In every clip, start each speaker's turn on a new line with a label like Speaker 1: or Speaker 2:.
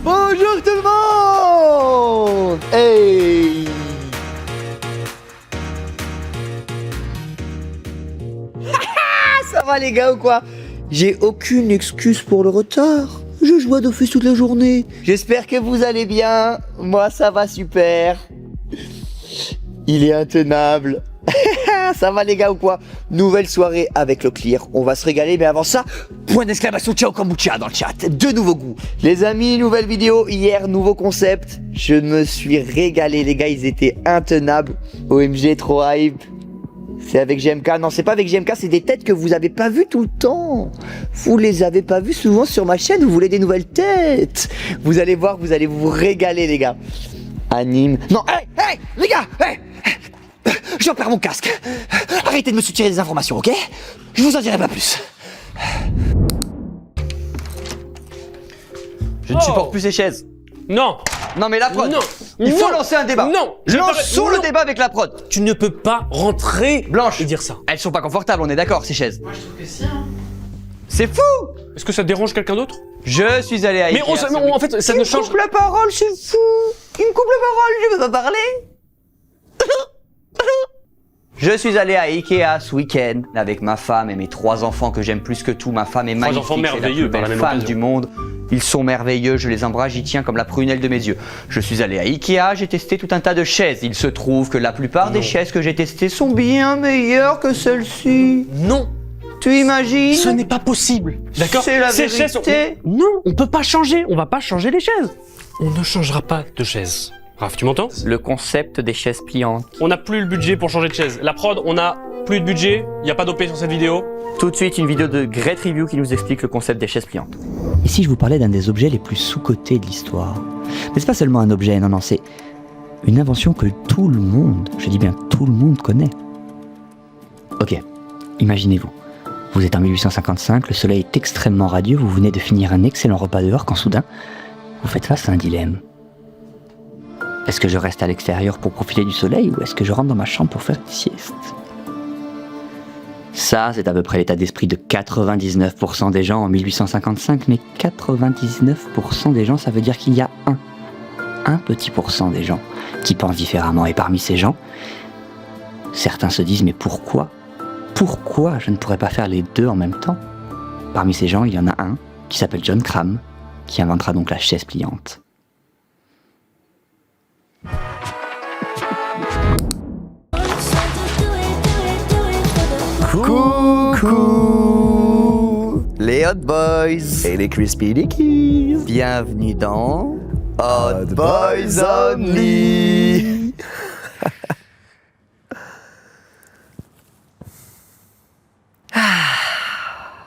Speaker 1: Bonjour tout le monde. Hey. Ça va les gars ou quoi? J'ai aucune excuse pour le retard. Je joue à Dofus toute la journée. J'espère que vous allez bien. Moi ça va super. Il est intenable. Ça va les gars ou quoi? Nouvelle soirée avec le clear. On va se régaler, mais avant ça, point d'exclamation ciao kombucha dans le chat. De nouveaux goûts. Les amis, nouvelle vidéo. Hier, nouveau concept. Je me suis régalé les gars, ils étaient intenables. OMG, trop hype. C'est avec GMK. Non, c'est pas avec GMK, c'est des têtes que vous avez pas vues tout le temps. Vous les avez pas vues souvent sur ma chaîne, vous voulez des nouvelles têtes. Vous allez voir, vous allez vous régaler les gars. Anime. Non, hey, les gars, hey. Je perds mon casque. Arrêtez de me soutirer des informations, ok? Je vous en dirai pas plus. Je ne supporte plus ces chaises.
Speaker 2: Non.
Speaker 1: Non mais la prod.
Speaker 2: Non.
Speaker 1: Il faut
Speaker 2: Non.
Speaker 1: lancer un débat.
Speaker 2: Non.
Speaker 1: Lançons le débat avec la prod.
Speaker 2: Tu ne peux pas rentrer
Speaker 1: Blanche
Speaker 2: et dire ça.
Speaker 1: Elles sont pas confortables, on est d'accord ces chaises.
Speaker 3: Moi je trouve que si hein.
Speaker 1: C'est fou.
Speaker 2: Est-ce que ça dérange quelqu'un d'autre?
Speaker 1: Je suis allé à
Speaker 2: Mais
Speaker 1: Ikea.
Speaker 2: en fait, ça
Speaker 1: Il
Speaker 2: ne
Speaker 1: me
Speaker 2: change.
Speaker 1: coupe la parole, c'est fou. Il me coupe la parole, je veux pas parler. Je suis allé à Ikea ce week-end avec ma femme et mes 3 enfants que j'aime plus que tout. Ma femme est magnifique,
Speaker 2: enfants
Speaker 1: c'est la
Speaker 2: merveilleux
Speaker 1: plus
Speaker 2: par la
Speaker 1: belle
Speaker 2: même
Speaker 1: femme
Speaker 2: occasion.
Speaker 1: du monde. Ils sont merveilleux, je les embrasse, j'y tiens comme la prunelle de mes yeux. Je suis allé à Ikea, j'ai testé tout un tas de chaises. Il se trouve que la plupart des chaises que j'ai testées sont bien meilleures que celle-ci.
Speaker 2: Non.
Speaker 1: Tu imagines?
Speaker 2: Ce n'est pas possible. D'accord?
Speaker 1: C'est la
Speaker 2: Ces
Speaker 1: vérité.
Speaker 2: chaises sont- Non, on peut pas changer. On va pas changer les chaises. On ne changera pas de chaise. Raph, tu m'entends?
Speaker 1: Le concept des chaises pliantes.
Speaker 2: On n'a plus le budget pour changer de chaise. La prod, on a plus de budget. Il n'y a pas d'OP sur cette vidéo.
Speaker 1: Tout de suite, une vidéo de Great Review qui nous explique le concept des chaises pliantes.
Speaker 4: Et si je vous parlais d'un des objets les plus sous-cotés de l'histoire? Mais c'est pas seulement un objet, non, c'est une invention que tout le monde, je dis bien tout le monde connaît. Ok, imaginez-vous. Vous êtes en 1855, le soleil est extrêmement radieux, vous venez de finir un excellent repas dehors quand soudain, vous faites face à un dilemme. Est-ce que je reste à l'extérieur pour profiter du soleil ou est-ce que je rentre dans ma chambre pour faire une sieste? Ça, c'est à peu près l'état d'esprit de 99% des gens en 1855, mais 99% des gens, ça veut dire qu'il y a un petit pourcent des gens qui pensent différemment. Et parmi ces gens, certains se disent, mais pourquoi je ne pourrais pas faire les deux en même temps? Parmi ces gens, il y en a un qui s'appelle John Cram, qui inventera donc la chaise pliante.
Speaker 1: Coucou les Hot Boys
Speaker 5: Et les Crispy Dickies.
Speaker 1: Bienvenue dans Hot Boys Only.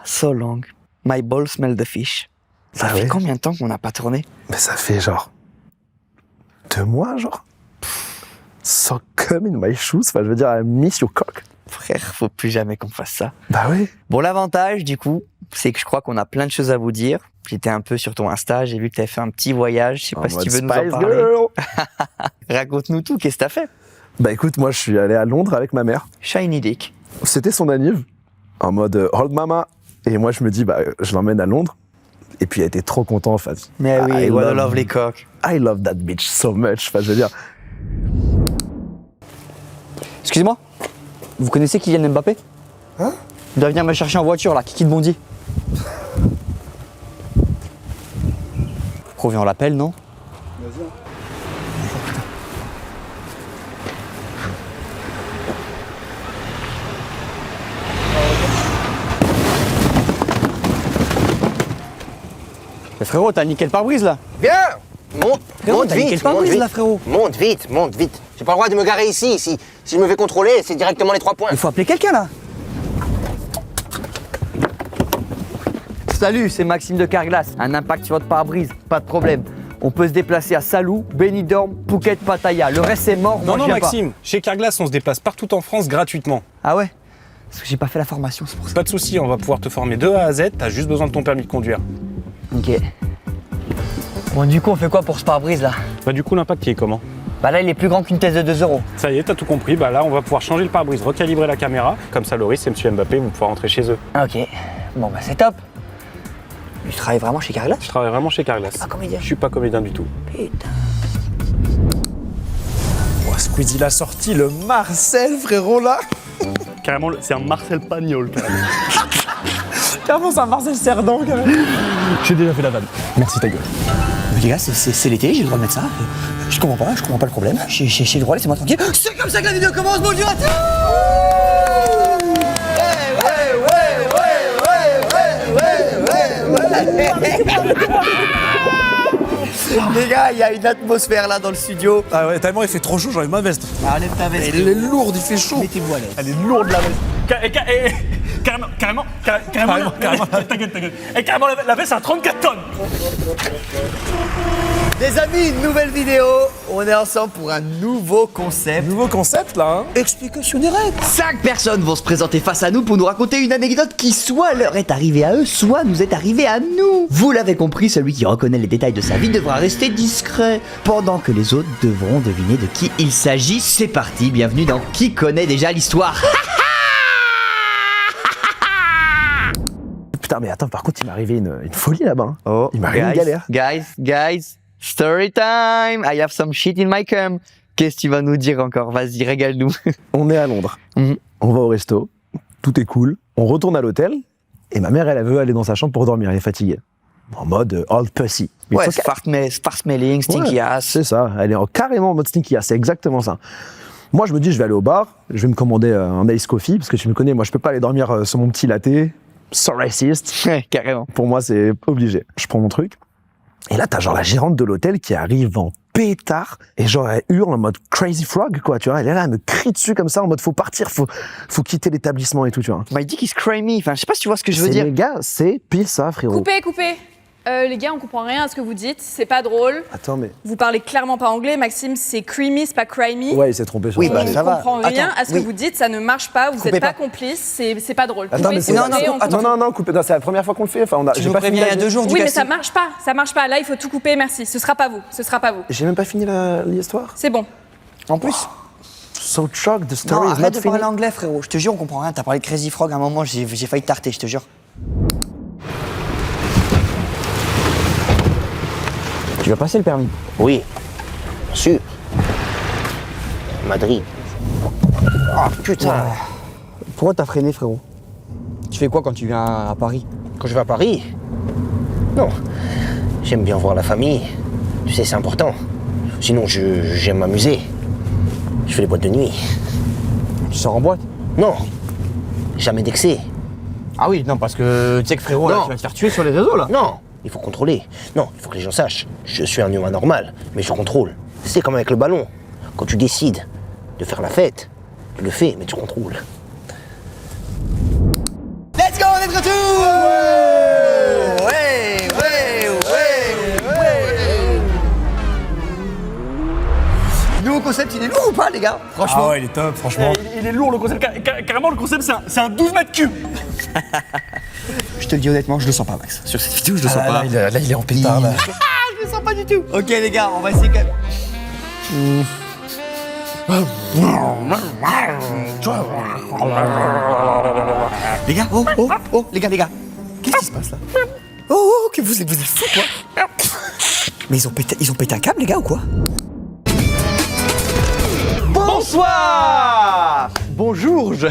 Speaker 1: So long. My balls smell the fish. Ça
Speaker 5: Ah
Speaker 1: fait
Speaker 5: ouais?
Speaker 1: combien de temps qu'on n'a pas tourné?
Speaker 5: Mais ça fait genre 2 mois, genre. So come in my shoes. Enfin, je veux dire, I miss your cock.
Speaker 1: Frère, faut plus jamais qu'on fasse ça.
Speaker 5: Bah oui.
Speaker 1: Bon, l'avantage, du coup, c'est que je crois qu'on a plein de choses à vous dire. J'étais un peu sur ton Insta, j'ai vu que tu avais fait un petit voyage. Je sais pas si tu veux nous en
Speaker 5: Spice
Speaker 1: parler.
Speaker 5: Girl.
Speaker 1: Raconte-nous tout, qu'est-ce que t'as fait?
Speaker 5: Bah écoute, moi je suis allé à Londres avec ma mère.
Speaker 1: Shiny Dick.
Speaker 5: C'était son anniv, en mode Old Mama. Et moi je me dis, bah je l'emmène à Londres. Et puis elle était trop contente en fait.
Speaker 1: Mais oui,
Speaker 5: I
Speaker 1: what a
Speaker 5: love-
Speaker 1: lovely cock.
Speaker 5: I love that bitch so much. Enfin, je veux dire,
Speaker 1: Excusez-moi, vous connaissez Kylian Mbappé?
Speaker 5: Hein?
Speaker 1: Il doit venir me chercher en voiture là, Kiki de Bondy. Provient on l'appelle, non? Mais frérot, t'as niqué le pare-brise là?
Speaker 6: Viens Monte,
Speaker 1: Frérot,
Speaker 6: monte
Speaker 1: t'as niqué
Speaker 6: vite,
Speaker 1: le pare-brise,
Speaker 6: monte vite.
Speaker 1: là, frérot.
Speaker 6: Monte vite, monte vite. J'ai pas le droit de me garer ici. Si je me fais contrôler, c'est directement les 3 points.
Speaker 1: Il faut appeler quelqu'un là. Salut, c'est Maxime de Carglass. Un impact sur votre pare-brise, pas de problème. On peut se déplacer à Salou, Benidorm, Phuket, Pattaya. Le reste c'est mort, moi
Speaker 7: Non,
Speaker 1: je viens pas.
Speaker 7: Maxime, chez Carglass, on se déplace partout en France gratuitement.
Speaker 1: Ah ouais? Parce que j'ai pas fait la formation, c'est pour ça.
Speaker 7: Pas de souci, on va pouvoir te former de A à Z, t'as juste besoin de ton permis de conduire.
Speaker 1: Ok. Bon, du coup, on fait quoi pour ce pare-brise là?
Speaker 7: Bah du coup, l'impact, il est comment?
Speaker 1: Bah là, il est plus grand qu'une thèse de 2 euros.
Speaker 7: Ça y est, t'as tout compris, bah là, on va pouvoir changer le pare-brise, recalibrer la caméra, comme ça, Loris et Monsieur Mbappé vont pouvoir rentrer chez eux.
Speaker 1: Ok. Bon, bah c'est top. Tu travailles vraiment chez Carglass?
Speaker 7: Je travaille vraiment chez Carglass.
Speaker 1: Pas comédien.
Speaker 7: Je suis pas comédien du tout.
Speaker 1: Putain.
Speaker 5: Oh, Squeezie l'a sorti, le Marcel, frérot, là.
Speaker 2: Carrément, c'est un Marcel Pagnol, carrément.
Speaker 5: Carrément, c'est un Marcel Cerdan, carrément. J'ai déjà fait la vanne. Merci, ta gueule.
Speaker 1: Mais les gars, c'est l'été, j'ai le droit de mettre ça. Je comprends pas le problème. J'ai le droit, laissez-moi tranquille. C'est comme ça que la vidéo commence, bonjour à tous. Les gars, il y a une atmosphère là dans le studio.
Speaker 5: Ah ouais, tellement il fait trop chaud, j'enlève ma veste.
Speaker 1: Enlève ta veste.
Speaker 5: Elle est lourde, il fait chaud.
Speaker 1: Mettez-vous à l'aise.
Speaker 5: Elle est lourde, la veste.
Speaker 2: Carrément, et carrément, la veste, c'est à 34 tonnes.
Speaker 1: Les amis, une nouvelle vidéo. On est ensemble pour un nouveau concept.
Speaker 5: Nouveau concept, là, hein.
Speaker 1: Explication des règles. 5 personnes vont se présenter face à nous pour nous raconter une anecdote qui soit leur est arrivée à eux, soit nous est arrivée à nous. Vous l'avez compris, celui qui reconnaît les détails de sa vie devra rester discret, pendant que les autres devront deviner de qui il s'agit. C'est parti, bienvenue dans Qui connaît déjà l'histoire.
Speaker 5: Putain, mais attends, par contre, il m'est arrivé une folie là-bas. Hein.
Speaker 1: Oh,
Speaker 5: Il m'est arrivé une galère.
Speaker 1: Guys, story time. I have some shit in my cum. Qu'est-ce que tu vas nous dire encore? Vas-y, régale-nous.
Speaker 5: On est à Londres.
Speaker 1: Mhm.
Speaker 5: On va au resto. Tout est cool. On retourne à l'hôtel. Et ma mère, elle veut aller dans sa chambre pour dormir. Elle est fatiguée. En mode old pussy. Mais
Speaker 1: Ouais,
Speaker 5: faut qu'elle-
Speaker 1: fart smelling, stinky
Speaker 5: Ouais,
Speaker 1: ass.
Speaker 5: C'est ça. Elle est carrément en mode stinky ass. C'est exactement ça. Moi, je me dis, je vais aller au bar. Je vais me commander un ice coffee. Parce que tu me connais, moi, je peux pas aller dormir sur mon petit latte. So racist.
Speaker 1: Ouais, carrément.
Speaker 5: Pour moi, c'est obligé. Je prends mon truc. Et là, t'as genre la gérante de l'hôtel qui arrive en pétard. Et genre, elle hurle en mode crazy frog, quoi, tu vois. Elle est là, elle me crie dessus comme ça, en mode faut partir, faut quitter l'établissement et tout, tu vois.
Speaker 1: Il dit qu'il scream me. Enfin, je sais pas si tu vois ce que je veux dire.
Speaker 5: Les gars, c'est pile ça, frérot.
Speaker 3: Coupez. Les gars, on comprend rien à ce que vous dites, c'est pas drôle.
Speaker 5: Attends, mais.
Speaker 3: Vous parlez clairement pas anglais. Maxime, c'est creamy, c'est pas crimey.
Speaker 5: Ouais, il s'est trompé sur
Speaker 1: Oui,
Speaker 5: ça.
Speaker 1: bah,
Speaker 3: on
Speaker 1: ça va.
Speaker 3: comprend rien
Speaker 1: Attends,
Speaker 3: à ce que
Speaker 1: oui.
Speaker 3: vous dites, ça ne marche pas, vous
Speaker 1: Coupez
Speaker 3: êtes pas
Speaker 1: pas.
Speaker 3: complices, c'est pas drôle.
Speaker 5: Attends,
Speaker 3: Coupez,
Speaker 5: mais c'est.
Speaker 3: s'il vous
Speaker 1: non,
Speaker 3: plaît,
Speaker 1: non,
Speaker 3: on
Speaker 1: attends,
Speaker 3: comprend.
Speaker 5: Non, coupez. Non, c'est la première fois qu'on le fait. Enfin,
Speaker 1: Tu
Speaker 5: j'ai
Speaker 1: nous
Speaker 5: pas fini
Speaker 1: préviens il y a
Speaker 5: la-
Speaker 1: 2 jours du
Speaker 3: Oui, mais
Speaker 1: casting.
Speaker 3: ça marche pas. Là, il faut tout couper, merci. Ce sera pas vous.
Speaker 5: J'ai même pas fini l'histoire.
Speaker 3: C'est bon.
Speaker 1: En plus.
Speaker 5: So shocked, the
Speaker 1: Non,
Speaker 5: story is
Speaker 1: arrête
Speaker 5: not
Speaker 1: de parler
Speaker 5: finished.
Speaker 1: anglais, frérot. Je te jure, on comprend rien. T'as parlé de Crazy Frog à un moment, j'ai failli tarter, je te jure. Tu vas passer le permis?
Speaker 6: Oui, bien sûr. Madrid. Ah putain.
Speaker 1: Pourquoi t'as freiné, frérot? Tu fais quoi quand tu viens à Paris?
Speaker 6: Quand je vais à Paris. Non. J'aime bien voir la famille. Tu sais, c'est important. Sinon, j'aime m'amuser. Je fais les boîtes de nuit.
Speaker 1: Tu sors en boîte?
Speaker 6: Non. Jamais d'excès.
Speaker 1: Ah oui, non, parce que tu sais que frérot, là,
Speaker 6: Non.
Speaker 1: tu vas te faire tuer sur les réseaux, là.
Speaker 6: Non. Il faut contrôler. Non, il faut que les gens sachent. Je suis un humain normal, mais je contrôle. C'est comme avec le ballon. Quand tu décides de faire la fête, tu le fais, mais tu contrôles.
Speaker 1: Let's go, on est de retour! Ouais. Nouveau concept, il est lourd ou pas, les gars? Franchement.
Speaker 5: Ah ouais, il est top, franchement.
Speaker 2: Il est lourd le concept, carrément le concept c'est un 12 mètres cubes.
Speaker 1: Je te le dis honnêtement, je le sens pas, Max. Sur cette vidéo, je le sens pas.
Speaker 5: Là, il est en pétard, là.
Speaker 1: Je le sens pas du tout. Ok, les gars, on va essayer quand même. Les gars, les gars. Qu'est-ce qui se passe là? Que vous êtes fous, quoi? Mais ils ont pété un câble, les gars, ou quoi? Bonsoir! Bonjour, je...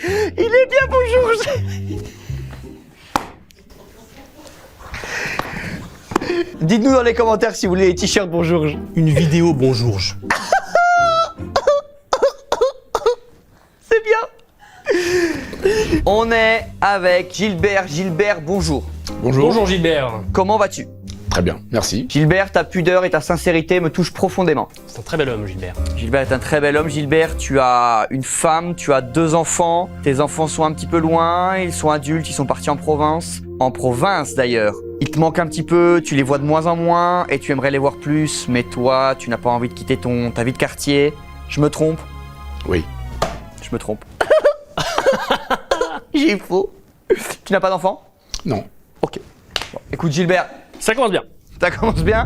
Speaker 1: Il est bien, bonjour, je... Dites-nous dans les commentaires si vous voulez les t-shirts bonjour.
Speaker 2: Une vidéo bonjour.
Speaker 1: C'est bien. On est avec Gilbert. Gilbert, bonjour.
Speaker 2: Bonjour Gilbert.
Speaker 1: Comment vas-tu?
Speaker 8: Très bien, merci.
Speaker 1: Gilbert, ta pudeur et ta sincérité me touchent profondément.
Speaker 2: C'est un très bel homme Gilbert.
Speaker 1: Gilbert est un très bel homme. Gilbert, tu as une femme, tu as 2 enfants. Tes enfants sont un petit peu loin, ils sont adultes, ils sont partis en province. En province d'ailleurs. Ils te manquent un petit peu, tu les vois de moins en moins et tu aimerais les voir plus. Mais toi, tu n'as pas envie de quitter ta vie de quartier. Je me trompe?
Speaker 8: Oui.
Speaker 1: Je me trompe. J'ai faux. Tu n'as pas d'enfant?
Speaker 8: Non.
Speaker 1: Ok. Bon, écoute Gilbert,
Speaker 2: Ça commence bien.
Speaker 1: ça commence bien.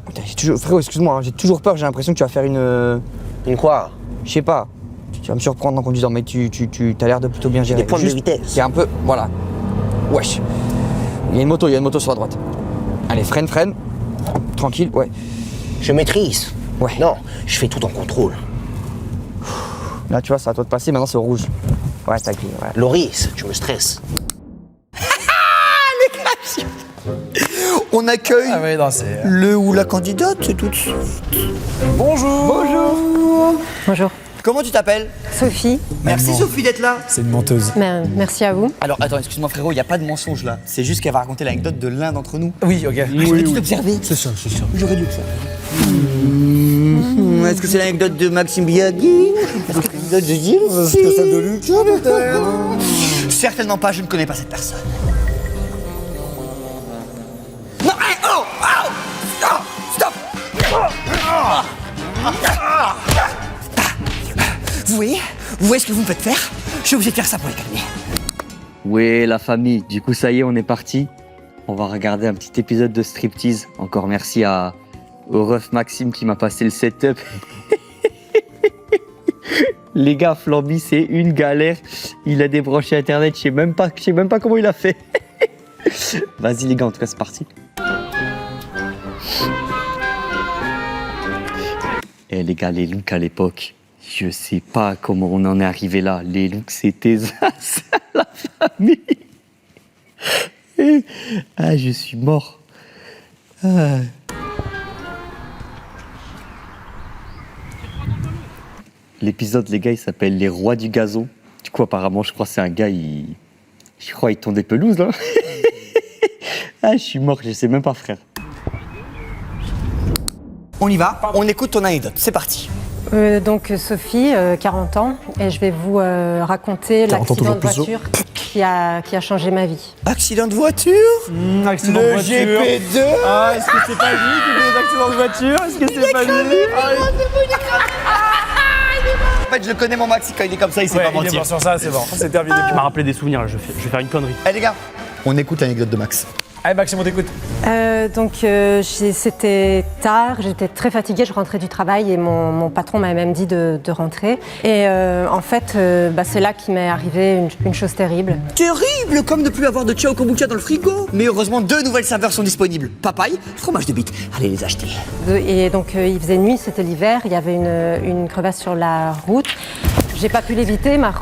Speaker 1: Putain, frérot, excuse-moi, hein, j'ai toujours peur, j'ai l'impression que tu vas faire une...
Speaker 6: Une quoi?
Speaker 1: Je sais pas. Tu vas me surprendre en conduisant, mais tu as l'air de plutôt bien gérer.
Speaker 6: Des pointes de
Speaker 1: Juste,
Speaker 6: vitesse.
Speaker 1: C'est un peu... Voilà. Wesh. Il y a une moto sur la droite. Allez, freine. Tranquille, ouais.
Speaker 6: Je maîtrise.
Speaker 1: Ouais.
Speaker 6: Non, je fais tout en contrôle.
Speaker 1: Là, tu vois, c'est à toi de passer, maintenant c'est au rouge. Ouais, t'as grillé, ouais.
Speaker 6: Loris, tu me stresses.
Speaker 1: On accueille
Speaker 2: Ah ouais, non, c'est...
Speaker 1: le ou la candidate, c'est tout de suite.
Speaker 2: Bonjour.
Speaker 9: Bonjour.
Speaker 1: Comment tu t'appelles?
Speaker 9: Sophie,
Speaker 1: Merci Sophie d'être là.
Speaker 2: C'est une menteuse.
Speaker 9: merci à vous.
Speaker 1: Alors attends, excuse-moi frérot, il n'y a pas de mensonge là. C'est juste qu'elle va raconter l'anecdote de l'un d'entre nous.
Speaker 2: Oui, ok.
Speaker 1: J'aurais dû t'observer.
Speaker 2: C'est ça.
Speaker 1: J'aurais dû le faire. Est-ce que c'est l'anecdote de Maxime Biagui? Est-ce que c'est l'anecdote de Gilles?
Speaker 2: Est-ce que celle de Lucas, peut-être?
Speaker 1: Certainement pas, je ne connais pas cette personne. Non, hey, oh, stop. Vous voyez ce que vous me faites faire? Je suis obligé de faire ça pour les calmer.
Speaker 4: Ouais, la famille, du coup ça y est, on est parti. On va regarder un petit épisode de striptease. Encore merci au ref Maxime qui m'a passé le setup. Les gars, Flamby, c'est une galère. Il a débranché Internet, je sais même pas comment il a fait. Vas-y les gars, en tout cas c'est parti. Et les gars, les looks à l'époque, je sais pas comment on en est arrivé là. Les looks, c'était ça, la famille. Ah, je suis mort. Ah. L'épisode, les gars, il s'appelle Les Rois du Gazon. Du coup, apparemment, je crois que c'est un gars, je crois qu'il tond des pelouses, là. Ah, je suis mort, je sais même pas, frère.
Speaker 1: On y va, on écoute ton anecdote, c'est parti.
Speaker 9: Donc Sophie, 40 ans, et je vais vous raconter
Speaker 5: 40 ans,
Speaker 9: l'accident
Speaker 5: toujours
Speaker 9: de
Speaker 5: plus haut.
Speaker 9: voiture qui a changé ma vie.
Speaker 1: Accident de voiture?
Speaker 2: Accident
Speaker 1: Le GP2?
Speaker 2: Ah, est-ce que c'est pas lui qui fait des accidents de voiture? Est-ce que c'est pas lui?
Speaker 1: En fait, je le connais mon Maxi, quand il est comme ça, il sait
Speaker 2: Ouais,
Speaker 1: pas
Speaker 2: il est
Speaker 1: mentir.
Speaker 2: bon sur ça, c'est bon. C'est terminé. Tu m'as rappelé des souvenirs, là. Je vais faire une connerie.
Speaker 1: Eh les gars, on écoute l'anecdote de Max.
Speaker 2: Allez, Maxime, on t'écoute.
Speaker 9: C'était tard, j'étais très fatiguée, je rentrais du travail et mon patron m'avait même dit de rentrer. Et en fait, c'est là qu'il m'est arrivé une chose terrible.
Speaker 1: Terrible, comme ne plus avoir de Ciao Kombucha dans le frigo. Mais heureusement, 2 nouvelles saveurs sont disponibles. Papaye, fromage de bite. Allez les acheter.
Speaker 9: Et donc il faisait nuit, c'était l'hiver, il y avait une crevasse sur la route. J'ai pas pu l'éviter, ma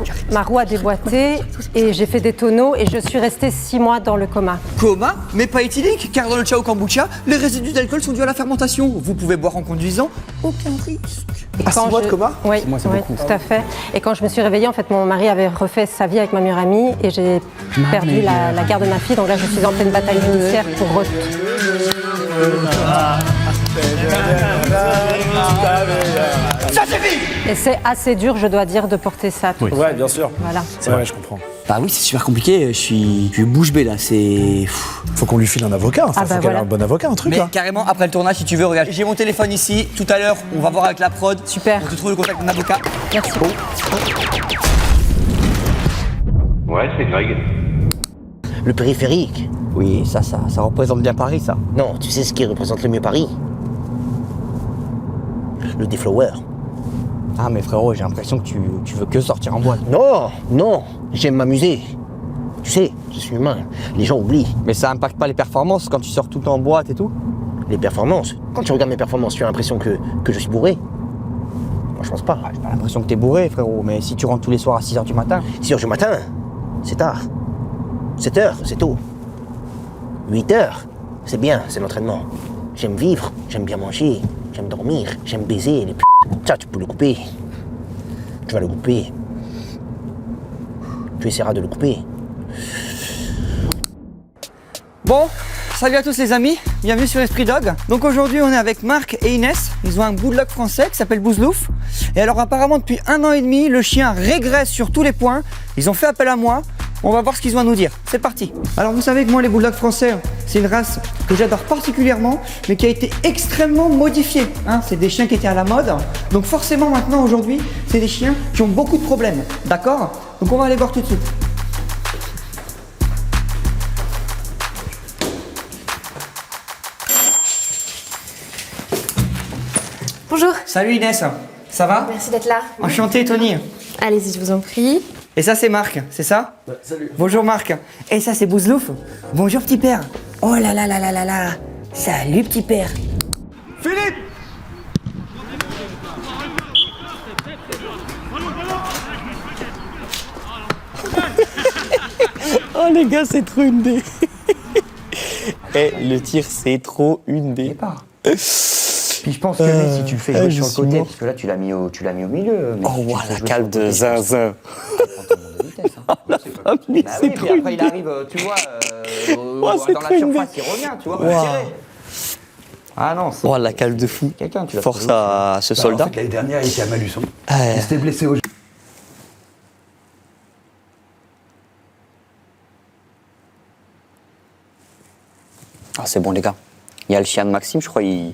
Speaker 9: roue a déboîté et j'ai fait des tonneaux et je suis restée 6 mois dans le coma.
Speaker 1: Coma, mais pas éthylique, car dans le Ciao Kombucha, les résidus d'alcool sont dus à la fermentation. Vous pouvez boire en conduisant, aucun risque.
Speaker 5: Ah, 6 mois de coma?
Speaker 9: Oui, tout à fait. Et quand je me suis réveillée, en fait, mon mari avait refait sa vie avec ma meilleure amie et j'ai perdu la garde de ma fille. Donc là, je suis en pleine bataille judiciaire pour
Speaker 1: Ça suffit.
Speaker 9: Et c'est assez dur, je dois dire, de porter ça.
Speaker 2: Ouais, bien sûr.
Speaker 9: Voilà.
Speaker 2: C'est vrai, je comprends.
Speaker 1: Bah oui, c'est super compliqué, je suis bouche bée là, c'est...
Speaker 5: Faut qu'on lui file un avocat, faut qu'elle ait
Speaker 9: voilà.
Speaker 5: un bon avocat, un truc
Speaker 1: Mais
Speaker 5: là.
Speaker 1: carrément, après le tournage, si tu veux, regarde, j'ai mon téléphone ici, tout à l'heure, on va voir avec la prod.
Speaker 9: Super.
Speaker 1: On te trouve le contact d'un avocat.
Speaker 9: Merci.
Speaker 8: Ouais, c'est Greg.
Speaker 6: Le périphérique.
Speaker 1: Oui, ça représente bien Paris, ça.
Speaker 6: Non, tu sais ce qui représente le mieux Paris? Le déflower.
Speaker 1: Ah mais frérot, j'ai l'impression que tu veux que sortir en boîte.
Speaker 6: Non, j'aime m'amuser. Tu sais, je suis humain. Les gens oublient.
Speaker 1: Mais ça impacte pas les performances quand tu sors tout le temps en boîte et tout?
Speaker 6: Les performances. Quand tu regardes mes performances, tu as l'impression que je suis bourré? Moi, je pense pas.
Speaker 1: J'ai pas l'impression que t'es bourré, frérot, mais si tu rentres tous les soirs à 6h du matin...
Speaker 6: 6h du matin, c'est tard. 7h, c'est tôt. 8h, c'est bien, c'est l'entraînement. J'aime vivre, j'aime bien manger, j'aime dormir, j'aime baiser les p***. Ça, tu peux le couper. Tu vas le couper. Tu essaieras de le couper.
Speaker 1: Bon, salut à tous les amis, bienvenue sur Esprit Dog. Donc aujourd'hui on est avec Marc et Inès, ils ont un bulldog français qui s'appelle Bouzlouf. Et alors apparemment depuis 1 an et demi, le chien régresse sur tous les points, ils ont fait appel à moi, on va voir ce qu'ils ont à nous dire. C'est parti. Alors vous savez que moi les bulldogs français, c'est une race que j'adore particulièrement, mais qui a été extrêmement modifiée. C'est des chiens qui étaient à la mode, donc forcément maintenant aujourd'hui, c'est des chiens qui ont beaucoup de problèmes, d'accord? Donc on va aller voir tout de suite.
Speaker 10: Bonjour.
Speaker 1: Salut Inès, ça va?
Speaker 10: Merci d'être là.
Speaker 1: Enchanté Tony.
Speaker 10: Allez-y, je vous en prie.
Speaker 1: Et ça, c'est Marc, c'est ça? Salut. Bonjour Marc. Et ça, c'est Bouzlouf. Bonjour petit père. Oh là là là là là là. Salut petit père. Philippe!
Speaker 2: Oh les gars, c'est trop une dé. Eh, le tir, c'est trop une dé.
Speaker 4: Puis je pense que lui, si tu le fais jouer sur le côté, parce que là tu l'as mis au milieu. Mais
Speaker 2: Oh,
Speaker 4: si tu
Speaker 2: ouah,
Speaker 4: le fais
Speaker 2: la
Speaker 4: jouer
Speaker 2: cale
Speaker 4: sur le
Speaker 2: de
Speaker 4: côté,
Speaker 2: zinzin.
Speaker 4: bah oui, puis après il arrive, tu vois,
Speaker 2: c'est
Speaker 4: dans la
Speaker 2: trop une
Speaker 4: surface, il revient, tu vois, pour tirer. Ah non, c'est
Speaker 2: Oh, la cale de fou.
Speaker 4: quelqu'un, tu l'as
Speaker 2: Force
Speaker 4: trouvé.
Speaker 2: à ce
Speaker 10: Bah,
Speaker 2: soldat.
Speaker 10: en fait, l'année dernière, il était à Malusson.
Speaker 2: Ouais.
Speaker 10: Il s'était blessé au jeu.
Speaker 4: Ah c'est bon les gars. Il y a le chien de Maxime, je crois il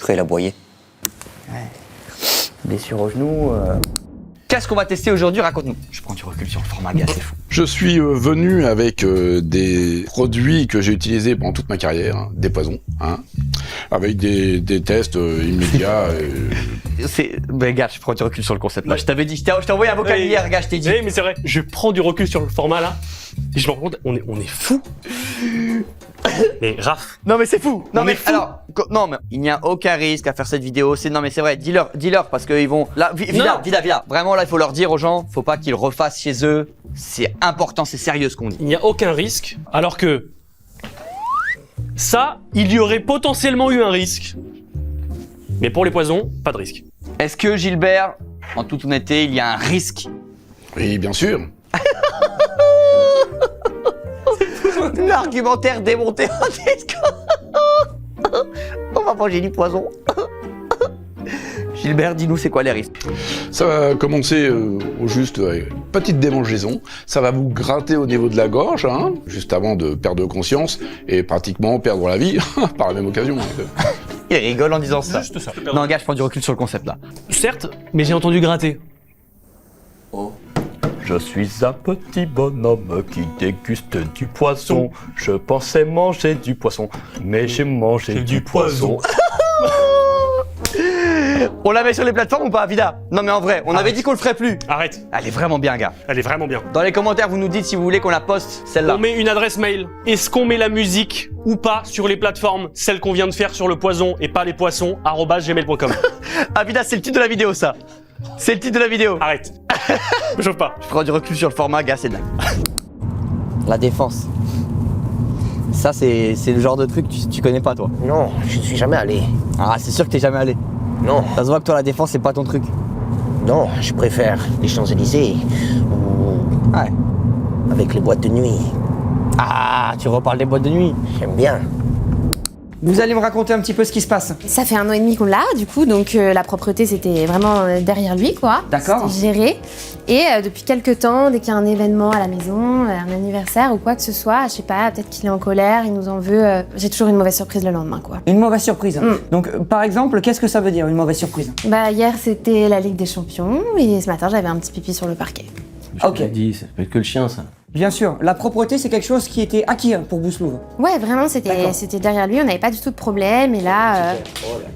Speaker 4: a aboyé. Ouais. Blessure au genou. Qu'est-ce qu'on va tester aujourd'hui? Raconte-nous. Je prends du recul sur le format gaz, c'est fou.
Speaker 11: Je suis venu avec des produits que j'ai utilisés pendant toute ma carrière, hein, des poisons, hein, avec des tests immédiats.
Speaker 1: Mais gars, je prends du recul sur le concept là. Je t'avais dit, je t'ai envoyé un vocal hier, gars, je t'ai dit.
Speaker 2: Oui, mais c'est vrai, je prends du recul sur le format là, et je me rends compte, on est fou. Mais Raph,
Speaker 1: Non mais c'est fou. Non
Speaker 2: On
Speaker 1: mais
Speaker 2: est fou.
Speaker 1: alors, non mais il n'y a aucun risque à faire cette vidéo. Non mais c'est vrai. Dis-leur parce qu'ils vont. Là, Vida. Vraiment là, il faut leur dire aux gens, faut pas qu'ils refassent chez eux. C'est important, c'est sérieux ce qu'on dit.
Speaker 2: il n'y a aucun risque, alors que ça, il y aurait potentiellement eu un risque. Mais pour les poisons, pas de risque.
Speaker 1: Est-ce que Gilbert, en toute honnêteté, il y a un risque?
Speaker 11: Oui, bien sûr.
Speaker 1: L'argumentaire démonté en Discord. On va manger du poison. Gilbert, dis-nous c'est quoi les risques?
Speaker 11: Ça va commencer au juste avec une petite démangeaison. Ça va vous gratter au niveau de la gorge, hein, juste avant de perdre conscience et pratiquement perdre la vie par la même occasion.
Speaker 1: Il rigole en disant ça.
Speaker 2: Juste ça.
Speaker 1: Non gars, je prends du recul sur le concept là.
Speaker 2: Certes, mais j'ai entendu gratter.
Speaker 12: Je suis un petit bonhomme qui déguste du poisson. Je pensais manger du poisson, mais j'ai mangé du poisson.
Speaker 1: On la met sur les plateformes ou pas, Vida? Non mais en vrai, on avait dit qu'on le ferait plus.
Speaker 2: Arrête,
Speaker 1: Elle est vraiment bien, gars.
Speaker 2: elle est vraiment bien.
Speaker 1: Dans les commentaires, vous nous dites si vous voulez qu'on la poste, celle-là.
Speaker 2: On met une adresse mail. Est-ce qu'on met la musique ou pas sur les plateformes, celle qu'on vient de faire sur le poison et pas les poissons, @gmail.com.
Speaker 1: Ah, Vida, c'est le titre de la vidéo, ça. C'est le titre de la vidéo.
Speaker 2: Arrête. Me chauffe pas.
Speaker 1: Je prends du recul sur le format, gars, c'est de la défense. Ça, c'est le genre de truc que tu connais pas, toi.
Speaker 6: Non, je ne suis jamais allé.
Speaker 1: Ah, c'est sûr que t'es jamais allé.
Speaker 6: Non,
Speaker 1: Ça se voit que toi, la défense, c'est pas ton truc.
Speaker 6: non, je préfère les Champs-Élysées ou
Speaker 1: Ouais.
Speaker 6: avec les boîtes de nuit.
Speaker 1: Ah, tu reparles des boîtes de nuit.
Speaker 6: J'aime bien.
Speaker 1: Vous allez me raconter un petit peu ce qui se passe.
Speaker 13: Ça fait 1 an et demi qu'on l'a, du coup, donc la propreté c'était vraiment derrière lui, quoi.
Speaker 1: D'accord.
Speaker 13: C'était géré. Et depuis quelques temps, dès qu'il y a un événement à la maison, un anniversaire ou quoi que ce soit, je sais pas, peut-être qu'il est en colère, il nous en veut, j'ai toujours une mauvaise surprise le lendemain, quoi.
Speaker 1: Une mauvaise surprise. Donc, par exemple, qu'est-ce que ça veut dire, une mauvaise surprise?
Speaker 13: Bah hier c'était la Ligue des Champions et ce matin j'avais un petit pipi sur le parquet.
Speaker 1: Ok.
Speaker 12: dit, ça peut être que le chien, ça.
Speaker 1: Bien sûr, la propreté, c'est quelque chose qui était acquis pour Bouslouv.
Speaker 13: Ouais, vraiment,
Speaker 1: D'accord.
Speaker 13: c'était derrière lui, on n'avait pas du tout de problème. Et là,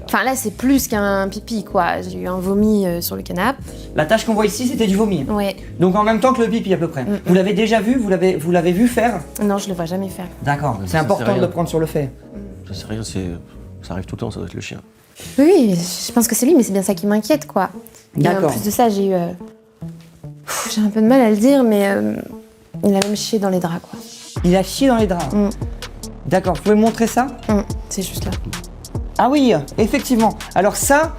Speaker 13: enfin là, c'est plus qu'un pipi, quoi. J'ai eu un vomi sur le canapé.
Speaker 1: La tâche qu'on voit ici, c'était du vomi.
Speaker 13: Ouais.
Speaker 1: Donc en même temps que le pipi à peu près. Vous l'avez déjà vu? Vous l'avez vu faire?
Speaker 13: Non, je le vois jamais faire.
Speaker 1: D'accord. C'est important de le prendre sur le fait.
Speaker 12: Ça c'est rien, ça arrive tout le temps, ça doit être le chien.
Speaker 13: Oui, je pense que c'est lui, mais c'est bien ça qui m'inquiète, quoi. Et en
Speaker 1: D'accord.
Speaker 13: plus de ça, j'ai eu... j'ai un peu de mal à le dire, mais il a même chié dans les draps, quoi.
Speaker 1: Il a chié dans les draps. D'accord, vous pouvez me montrer ça?
Speaker 13: C'est juste là.
Speaker 1: Ah oui, effectivement. Alors ça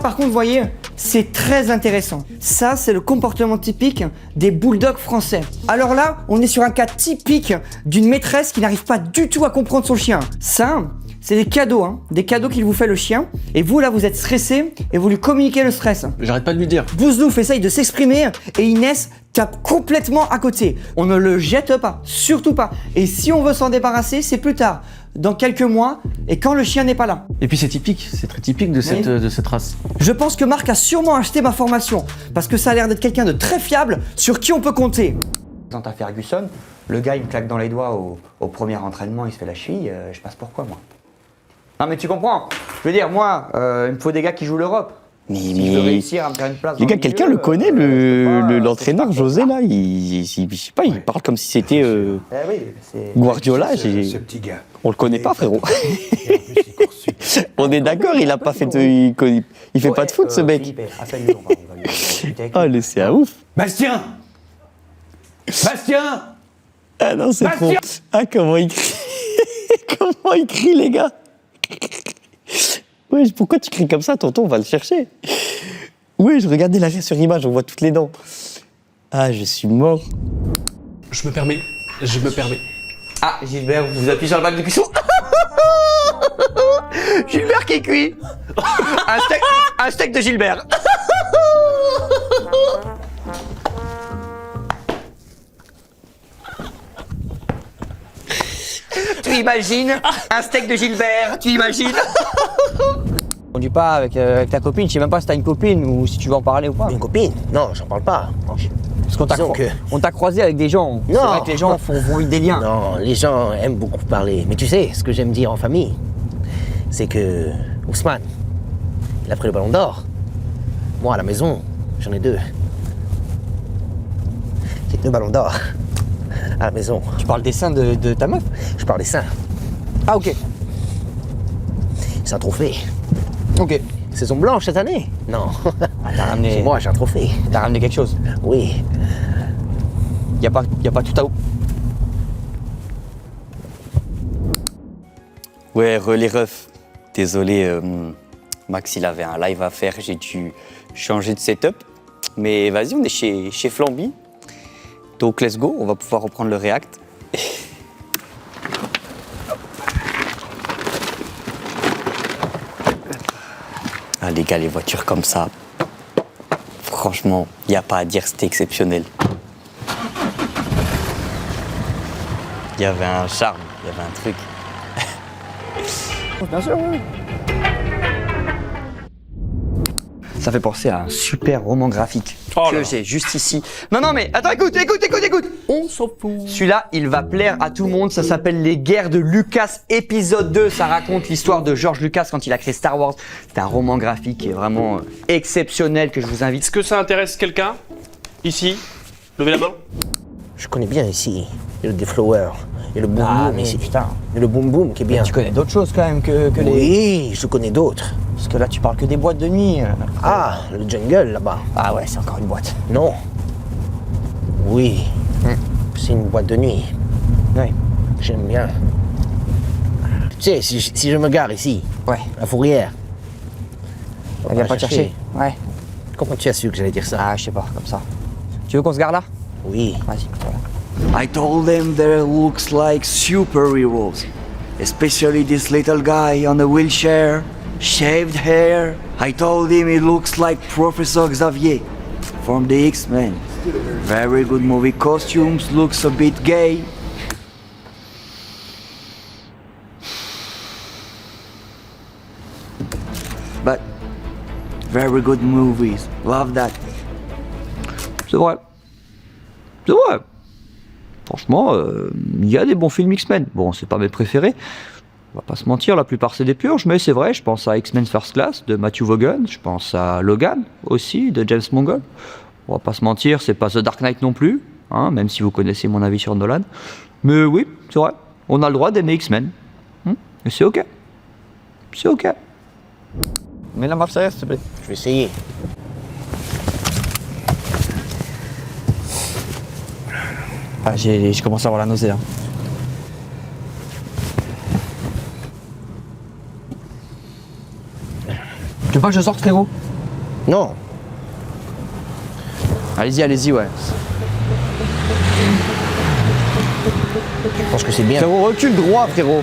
Speaker 1: par contre, vous voyez, c'est très intéressant. Ça, c'est le comportement typique des bulldogs français. Alors là, on est sur un cas typique d'une maîtresse qui n'arrive pas du tout à comprendre son chien. Ça, c'est des cadeaux, hein, des cadeaux qu'il vous fait le chien. Et vous, là, vous êtes stressé et vous lui communiquez le stress.
Speaker 12: J'arrête pas de lui dire.
Speaker 1: Bouzlouf essaye de s'exprimer et Inès tape complètement à côté. On ne le jette pas, surtout pas. Et si on veut s'en débarrasser, c'est plus tard, dans quelques mois, et quand le chien n'est pas là.
Speaker 12: Et puis c'est typique, c'est très typique de cette race.
Speaker 1: Je pense que Marc a sûrement acheté ma formation, parce que ça a l'air d'être quelqu'un de très fiable, sur qui on peut compter. Dans ta Ferguson, le gars il me claque dans les doigts au premier entraînement, il se fait la cheville, je passe pour quoi moi? Non mais tu comprends, je veux dire moi, il me faut des gars qui jouent l'Europe. Si je veux réussir à me faire une place
Speaker 4: Les
Speaker 1: dans
Speaker 4: gars,
Speaker 1: le
Speaker 4: quelqu'un
Speaker 1: milieu,
Speaker 4: le connaît, l'entraîneur
Speaker 1: je peux pas,
Speaker 4: José, là il parle comme si c'était
Speaker 1: Eh oui, c'est...
Speaker 4: Guardiola.
Speaker 10: Ce petit gars.
Speaker 4: On le connaît pas, frérot.
Speaker 10: Et en plus, il court super.
Speaker 4: On est d'accord, il a pas fait il fait pas de foot, ce mec.
Speaker 1: Philippe, appelle-le, on va lui discuter avec lui.
Speaker 4: Ah, mais c'est un ouf.
Speaker 10: Bastien Bastien
Speaker 4: Ah non, c'est trop. Ah, comment il crie. Comment il crie, les gars. Ouais, pourquoi tu cries comme ça, tonton? On va le chercher. Oui, je regardais la sur image, on voit toutes les dents. Ah, je suis mort.
Speaker 2: Je me permets.
Speaker 1: Ah, Gilbert, vous appuyez sur le bac de cuisson. Gilbert qui cuit. Un steak de Gilbert. Tu imagines un steak de Gilbert? Tu imagines? On dit pas avec ta copine, je sais même pas si t'as une copine ou si tu veux en parler ou pas.
Speaker 6: Une copine? Non, j'en parle pas.
Speaker 1: Parce qu'on t'a
Speaker 6: Disons que-
Speaker 1: on t'a croisé avec des gens. C'est
Speaker 6: Non.
Speaker 1: vrai que les gens font des liens.
Speaker 6: Non, les gens aiment beaucoup parler. Mais tu sais, ce que j'aime dire en famille, c'est que Ousmane, il a pris le ballon d'or. Moi, à la maison, j'en ai 2. J'ai 2 ballons d'or à la maison.
Speaker 1: Tu parles des seins de ta meuf?
Speaker 6: Je parle des seins.
Speaker 1: Ah, ok.
Speaker 6: C'est un trophée.
Speaker 1: Ok.
Speaker 6: Saison blanche cette année? Non.
Speaker 1: T'as ramené...
Speaker 6: C'est moi, j'ai un trophée.
Speaker 1: T'as ramené quelque chose?
Speaker 6: Oui.
Speaker 1: Y a pas tout à haut.
Speaker 4: Ouais, les refs. Désolé, Max, il avait un live à faire, j'ai dû changer de setup. Mais vas-y, on est chez Flamby. Donc, let's go, on va pouvoir reprendre le React. Ah, les gars, les voitures comme ça, franchement, il n'y a pas à dire, c'était exceptionnel. Il y avait un charme, il y avait un truc.
Speaker 1: Bien sûr, oui. Ça fait penser à un super roman graphique
Speaker 2: Oh là
Speaker 1: que
Speaker 2: là.
Speaker 1: j'ai juste ici. Non, mais attends, écoute.
Speaker 2: On s'en fout.
Speaker 1: Celui-là, il va plaire à tout le monde. Ça s'appelle Les Guerres de Lucas, épisode 2. Ça raconte l'histoire de George Lucas quand il a créé Star Wars. C'est un roman graphique qui est vraiment exceptionnel que je vous invite.
Speaker 2: Est-ce que ça intéresse quelqu'un? Ici? Levez la main.
Speaker 6: Je connais bien ici. Il y a le Deflower. Il y a le Boom
Speaker 1: Ah,
Speaker 6: Boom
Speaker 1: mais
Speaker 6: ici.
Speaker 1: putain.
Speaker 6: Il y a le Boom Boom qui est bien.
Speaker 1: Tu connais d'autres choses quand même que les...
Speaker 6: Oui, je connais d'autres.
Speaker 1: Parce que là, tu parles que des boîtes de nuit.
Speaker 6: Ah, le Jungle là-bas.
Speaker 1: Ah ouais, c'est encore une boîte.
Speaker 6: Non. Oui. C'est une boîte de nuit.
Speaker 1: Ouais.
Speaker 6: J'aime bien. Tu sais, si je me gare ici,
Speaker 1: Ouais.
Speaker 6: la fourrière.
Speaker 1: Elle vient pas te chercher. Ouais.
Speaker 6: Comment tu as su que j'allais dire ça?
Speaker 1: Ah, je sais pas, comme ça. Tu veux qu'on se garde là?
Speaker 6: Oui.
Speaker 1: Vas-y, voilà.
Speaker 14: I told them they looks like superheroes, especially this little guy on a wheelchair, shaved hair. I told him he looks like Professor Xavier from the X-Men. Very good movie costumes, looks a bit gay. But very good movies, love that.
Speaker 1: C'est vrai. C'est vrai. Franchement, il y a des bons films X-Men. Bon, c'est pas mes préférés. On va pas se mentir, la plupart c'est des purges, mais c'est vrai, je pense à X-Men First Class de Matthew Vaughn, je pense à Logan aussi de James Mangold. On va pas se mentir, c'est pas The Dark Knight non plus, hein, même si vous connaissez mon avis sur Nolan. Mais oui, c'est vrai, on a le droit d'aimer X-Men. Et c'est ok. C'est ok. Mets la marche arrière, s'il te plaît.
Speaker 6: Je vais essayer.
Speaker 1: Ah, j'ai commencé à avoir la nausée. Hein. Tu veux pas que je sorte, frérot?
Speaker 6: Non.
Speaker 1: Allez-y, ouais.
Speaker 6: Je pense que c'est bien.
Speaker 1: Frérot, recule droit, frérot.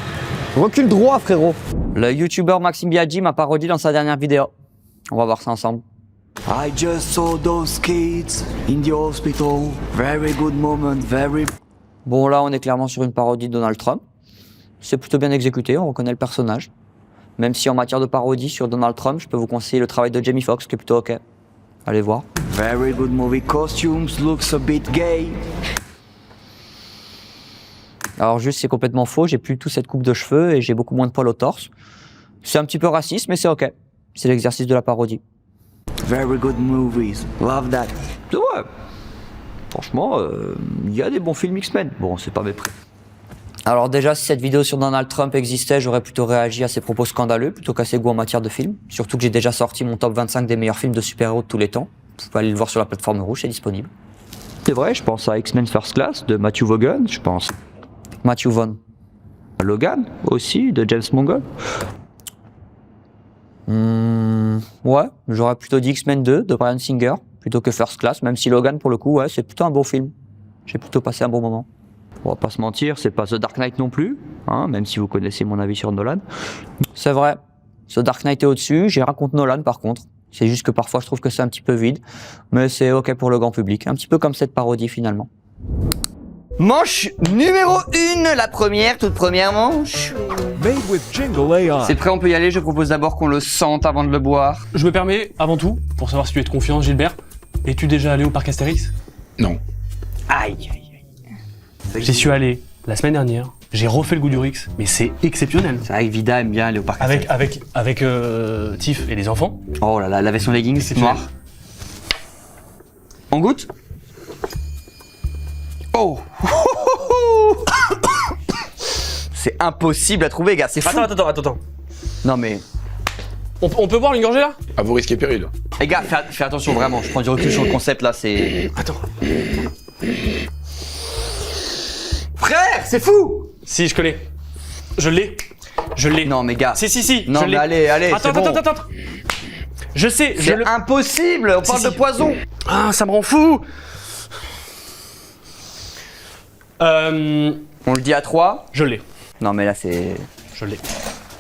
Speaker 1: Recule droit, frérot. Le youtubeur Maxime Biaggi m'a parodie dans sa dernière vidéo. On va voir ça ensemble.
Speaker 14: I just saw those kids in the hospital. Very good moment, very...
Speaker 1: Bon, là, on est clairement sur une parodie de Donald Trump. C'est plutôt bien exécuté, on reconnaît le personnage. Même si en matière de parodie sur Donald Trump, je peux vous conseiller le travail de Jamie Foxx, qui est plutôt ok. Allez voir.
Speaker 14: Very good movie costumes, looks a bit gay.
Speaker 1: Alors juste, c'est complètement faux, j'ai plus du tout cette coupe de cheveux et j'ai beaucoup moins de poils au torse. C'est un petit peu raciste, mais c'est ok. C'est l'exercice de la parodie.
Speaker 14: Very good movies. Love that.
Speaker 4: Ouais. Franchement, il y a des bons films X-Men. Bon, c'est pas mes prêts. Alors déjà, si cette vidéo sur Donald Trump existait, j'aurais plutôt réagi à ses propos scandaleux plutôt qu'à ses goûts en matière de films. Surtout que j'ai déjà sorti mon top 25 des meilleurs films de super-héros de tous les temps. Vous pouvez aller le voir sur la plateforme rouge, c'est disponible. C'est vrai, je pense à X-Men First Class de Matthew Vaughn, je pense. Matthew Vaughn. Logan aussi, de James Mangold. Ouais, j'aurais plutôt dit X-Men 2 de Bryan Singer plutôt que First Class, même si Logan, pour le coup, ouais, c'est plutôt un bon film. J'ai plutôt passé un bon moment. On va pas se mentir, c'est pas The Dark Knight non plus, hein, même si vous connaissez mon avis sur Nolan. C'est vrai, The Dark Knight est au-dessus, j'ai rien contre Nolan par contre. C'est juste que parfois je trouve que c'est un petit peu vide, mais c'est ok pour le grand public, un petit peu comme cette parodie finalement. Manche numéro 1, la première, toute première manche. C'est prêt, on peut y aller, je propose d'abord qu'on le sente avant de le boire.
Speaker 2: Je me permets, avant tout, pour savoir si tu es de confiance, Gilbert, es-tu déjà allé au parc Astérix?
Speaker 11: Non.
Speaker 4: Aïe, aïe, aïe.
Speaker 2: J'y suis allé la semaine dernière, j'ai refait le goût du Rix, mais c'est exceptionnel.
Speaker 4: C'est vrai que Vida aime bien aller au parc Astérix.
Speaker 2: Avec Tiff et les enfants.
Speaker 4: Oh là là, la version leggings, c'est noir. On goûte? Oh. C'est impossible à trouver, gars, c'est fou.
Speaker 2: Attends.
Speaker 4: Non mais...
Speaker 2: On peut boire une gorgée là?
Speaker 11: À vos risques et périls.
Speaker 4: Les gars, fais attention vraiment, je prends du recul sur le concept là, c'est...
Speaker 2: Attends.
Speaker 4: Frère, c'est fou!
Speaker 2: Si, je connais. Je l'ai.
Speaker 4: Non mais gars...
Speaker 2: Si,
Speaker 4: non
Speaker 2: je
Speaker 4: mais allez,
Speaker 2: attends,
Speaker 4: c'est bon.
Speaker 2: attends. Je sais,
Speaker 4: c'est impossible, on parle de poison.
Speaker 2: Ah, ça me rend fou.
Speaker 4: On le dit à 3.
Speaker 2: Je l'ai.
Speaker 4: Non mais là c'est...
Speaker 2: Je l'ai.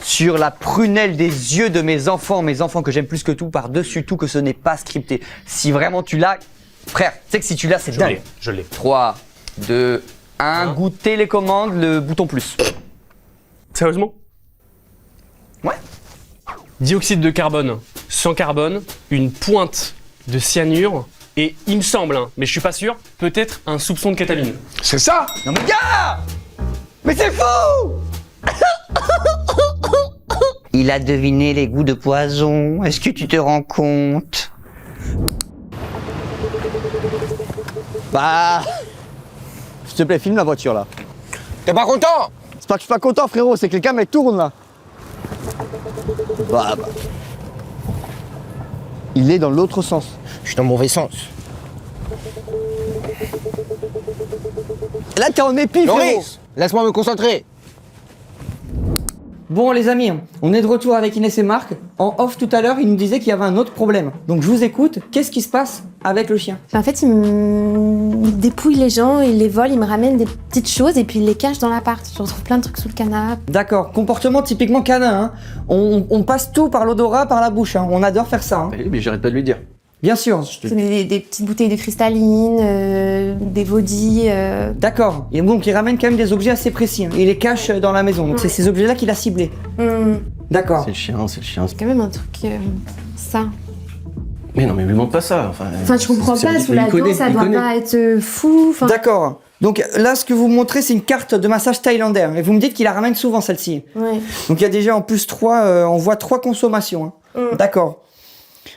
Speaker 4: Sur la prunelle des yeux de mes enfants que j'aime plus que tout, par-dessus tout que ce n'est pas scripté. Si vraiment tu l'as, frère, tu sais que si tu l'as, c'est dingue.
Speaker 2: Je l'ai.
Speaker 4: 3, 2, 1, goûtez les commandes, le bouton plus.
Speaker 2: Sérieusement?
Speaker 4: Ouais.
Speaker 2: Dioxyde de carbone, sans carbone, une pointe de cyanure et il me semble, hein, mais je suis pas sûr, peut-être un soupçon de cataline.
Speaker 11: C'est ça?
Speaker 4: Non mais gars! Mais c'est fou! Il a deviné les goûts de poison, est-ce que tu te rends compte?
Speaker 1: Bah... S'il te plaît, filme la voiture là.
Speaker 6: T'es pas content?
Speaker 1: C'est pas que je suis pas content frérot, c'est que les caméras tournent là. Bah... Il est dans l'autre sens.
Speaker 6: Je suis dans le mauvais sens.
Speaker 1: Là t'es en épi frérot.
Speaker 6: Loris, laisse-moi me concentrer.
Speaker 4: Bon les amis, on est de retour avec Inès et Marc. En off tout à l'heure, ils nous disaient qu'il y avait un autre problème. Donc je vous écoute, qu'est-ce qui se passe avec le chien?
Speaker 13: En fait, il dépouille les gens, il les vole, il me ramène des petites choses et puis il les cache dans l'appart. Je retrouve plein de trucs sous le canapé.
Speaker 4: D'accord, comportement typiquement canin. Hein. On passe tout par l'odorat, par la bouche. Hein. On adore faire ça. Hein.
Speaker 12: Mais j'arrête pas de lui dire.
Speaker 4: Bien sûr.
Speaker 13: C'est des petites bouteilles de cristalline, des vaudis.
Speaker 4: D'accord. Et donc il ramène quand même des objets assez précis. Hein. Il les cache dans la maison. Donc c'est ces objets-là qu'il a ciblés. D'accord.
Speaker 12: C'est le chien.
Speaker 13: C'est quand même un truc... ça.
Speaker 12: Mais non, mais lui montre pas ça.
Speaker 13: Enfin, je comprends pas, sous la dent, ça doit pas être fou. Enfin...
Speaker 4: D'accord. Donc là, ce que vous montrez, c'est une carte de massage thaïlandais. Et vous me dites qu'il la ramène souvent, celle-ci.
Speaker 13: Ouais.
Speaker 4: Donc il y a déjà en plus 3, on voit 3 consommations. Hein. D'accord.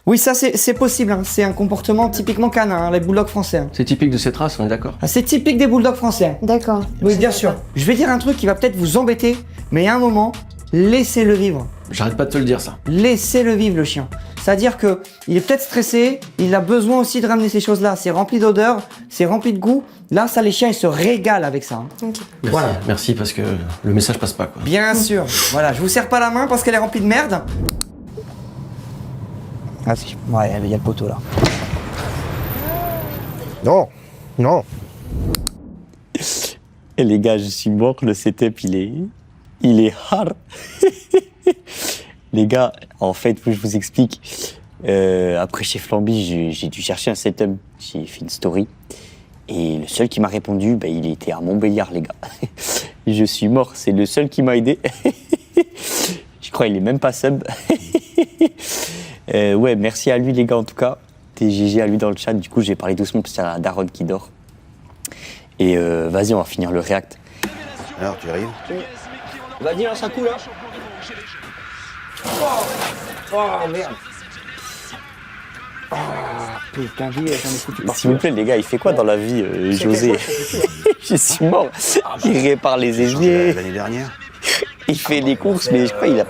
Speaker 4: Oui, ça c'est possible. Hein. C'est un comportement typiquement canin, hein, les bulldogs français. Hein.
Speaker 12: C'est typique de cette race, on est d'accord?
Speaker 4: Ah, c'est typique des bulldogs français.
Speaker 13: D'accord.
Speaker 4: Oui, bien sûr. Je vais dire un truc qui va peut-être vous embêter, mais il y a un moment, laissez-le vivre.
Speaker 12: J'arrête pas de te le dire, ça.
Speaker 4: Laissez-le vivre, le chien. C'est-à-dire que il est peut-être stressé, il a besoin aussi de ramener ces choses-là. C'est rempli d'odeurs, c'est rempli de goût. Là, ça, les chiens, ils se régalent avec ça. Hein.
Speaker 13: Okay.
Speaker 12: Merci, voilà. Merci, parce que le message passe pas, quoi.
Speaker 4: Bien sûr. Voilà, je vous serre pas la main parce qu'elle est remplie de merde. Ah si, ouais, il y a le poteau là.
Speaker 6: Non, non.
Speaker 15: Et les gars, je suis mort, le setup il est hard. Les gars, en fait, faut que je vous explique. Après chez Flamby, j'ai dû chercher un setup, j'ai fait une story. Et le seul qui m'a répondu, bah, il était à Montbéliard, les gars. Je suis mort, c'est le seul qui m'a aidé. Je crois qu'il est même pas sub. Ouais, merci à lui les gars en tout cas. TGG à lui dans le chat, du coup j'ai parlé doucement parce qu'il y a la daronne qui dort. Et vas-y, on va finir le react.
Speaker 6: Alors, tu arrives?
Speaker 4: Vas-y, lance un coup là. Oh merde.
Speaker 14: Putain, vie, j'en ai foutu
Speaker 15: S'il vous plaît, les gars, il fait quoi dans la vie, José? Je suis mort. Il répare les éviers.
Speaker 6: L'année dernière.
Speaker 15: Il fait les courses, mais je crois qu'il a.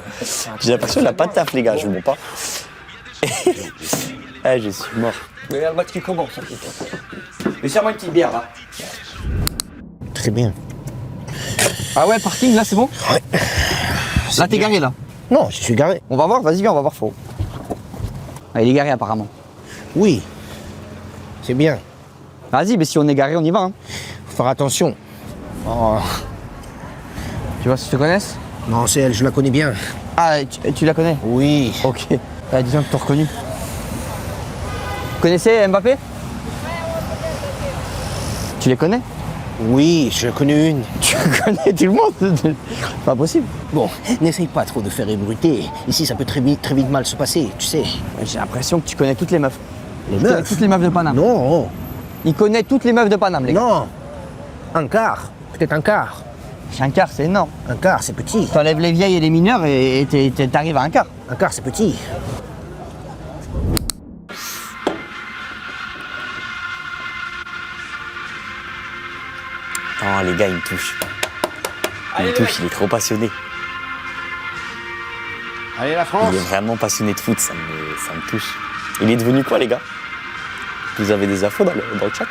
Speaker 15: J'ai l'impression qu'il a pas de taf, les gars, je vous mens pas. Ah, je suis mort.
Speaker 14: Mais le match qui commence. Mais serre-moi une petite bière là.
Speaker 6: Très bien.
Speaker 14: Ah ouais, parking là, c'est bon?
Speaker 6: Ouais.
Speaker 14: Là, t'es garé là?
Speaker 6: Non, je suis garé.
Speaker 14: On va voir, vas-y, viens, on va voir faux. Ah, il est garé apparemment.
Speaker 6: Oui. C'est bien.
Speaker 14: Vas-y, mais si on est garé, on y va. Hein.
Speaker 6: Faut faire attention.
Speaker 14: Oh. Tu vois si je te connaisse?
Speaker 6: Non, c'est elle, je la connais bien.
Speaker 14: Ah, tu la connais?
Speaker 6: Oui.
Speaker 14: Ok. Ah, disons que t'as reconnu. Vous connaissez Mbappé? Tu les connais?
Speaker 6: Oui, je connais une.
Speaker 14: Tu connais tout le monde? C'est pas possible.
Speaker 6: Bon, n'essaye pas trop de faire ébruiter. Ici, ça peut très vite mal se passer, tu sais.
Speaker 14: J'ai l'impression que tu connais toutes les meufs.
Speaker 6: Les
Speaker 14: Tu connais
Speaker 6: meufs?
Speaker 14: toutes les meufs de Paname.
Speaker 6: Non.
Speaker 14: Il connaît toutes les meufs de Paname, les gars.
Speaker 6: Non. Un quart. Peut-être un quart.
Speaker 14: Un quart, c'est énorme.
Speaker 6: Un quart, c'est petit.
Speaker 14: T'enlèves les vieilles et les mineurs et t'arrives à un quart.
Speaker 6: Un quart, c'est petit.
Speaker 15: Oh, les gars, il me touche. Il me touche, il est trop passionné.
Speaker 6: Allez, la France.
Speaker 15: Il est vraiment passionné de foot, ça me touche. Il est devenu quoi, les gars? Vous avez des infos dans le chat?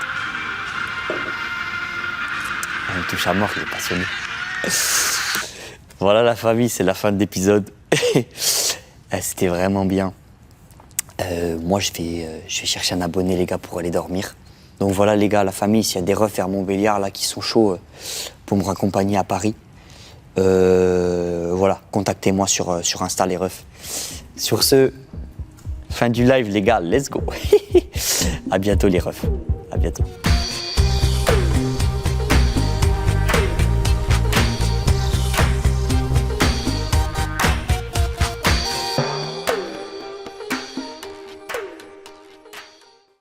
Speaker 15: Il me touche à mort, il est passionné. Voilà la famille, c'est la fin de l'épisode. C'était vraiment bien. Moi, je vais chercher un abonné, les gars, pour aller dormir. Donc voilà, les gars, la famille, s'il y a des refs à Montbéliard là, qui sont chauds pour me raccompagner à Paris, voilà, contactez-moi sur Insta, les refs. Sur ce, fin du live, les gars, let's go. À bientôt, les refs. À bientôt.